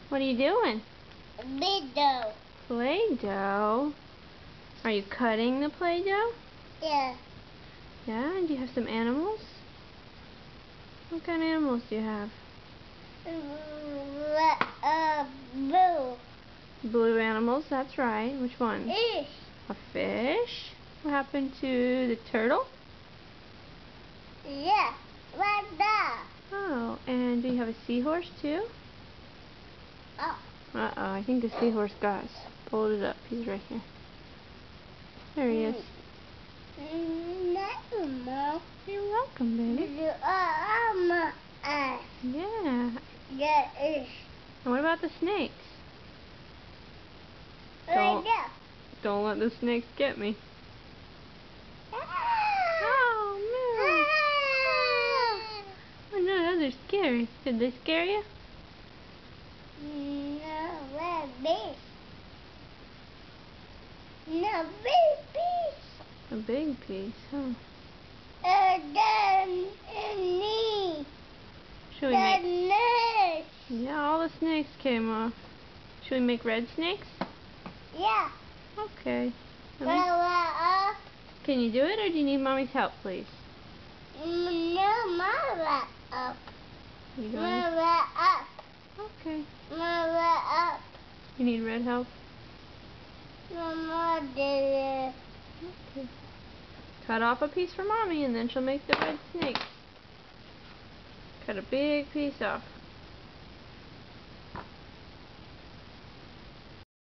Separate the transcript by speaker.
Speaker 1: What are you doing?
Speaker 2: Play-Doh.
Speaker 1: Play-Doh? Are you cutting the Play-Doh?
Speaker 2: Yeah.
Speaker 1: Yeah? Do you have some animals? What kind of animals do you have?
Speaker 2: Blue.
Speaker 1: Blue animals, that's right. Which one?
Speaker 2: Fish.
Speaker 1: A fish? What happened to the turtle?
Speaker 2: Yeah. Like that.
Speaker 1: Oh, and do you have a seahorse too?
Speaker 2: Oh.
Speaker 1: Uh-oh, I think the seahorse got us. Pulled it up. He's right here. There he is.
Speaker 2: Mom.
Speaker 1: You're welcome, baby.
Speaker 2: Yeah.
Speaker 1: Yeah. And what about the snakes?
Speaker 2: Right there.
Speaker 1: Don't let the snakes get me. Oh, no. Oh, no, those are scary. Did they scare you?
Speaker 2: No, big. No, big piece.
Speaker 1: A big piece, huh?
Speaker 2: Then knee.
Speaker 1: Should we
Speaker 2: The
Speaker 1: make...
Speaker 2: nurse.
Speaker 1: Yeah, all the snakes came off. Should we make red snakes?
Speaker 2: Yeah.
Speaker 1: Okay.
Speaker 2: Up.
Speaker 1: Can you do it, or do you need Mommy's help, please?
Speaker 2: No, Mama up.
Speaker 1: You got
Speaker 2: Mama up.
Speaker 1: it? Okay.
Speaker 2: Mama up.
Speaker 1: You need red help?
Speaker 2: Mama did it.
Speaker 1: Okay. Cut off a piece for Mommy, and then she'll make the red snakes. Cut a big piece off.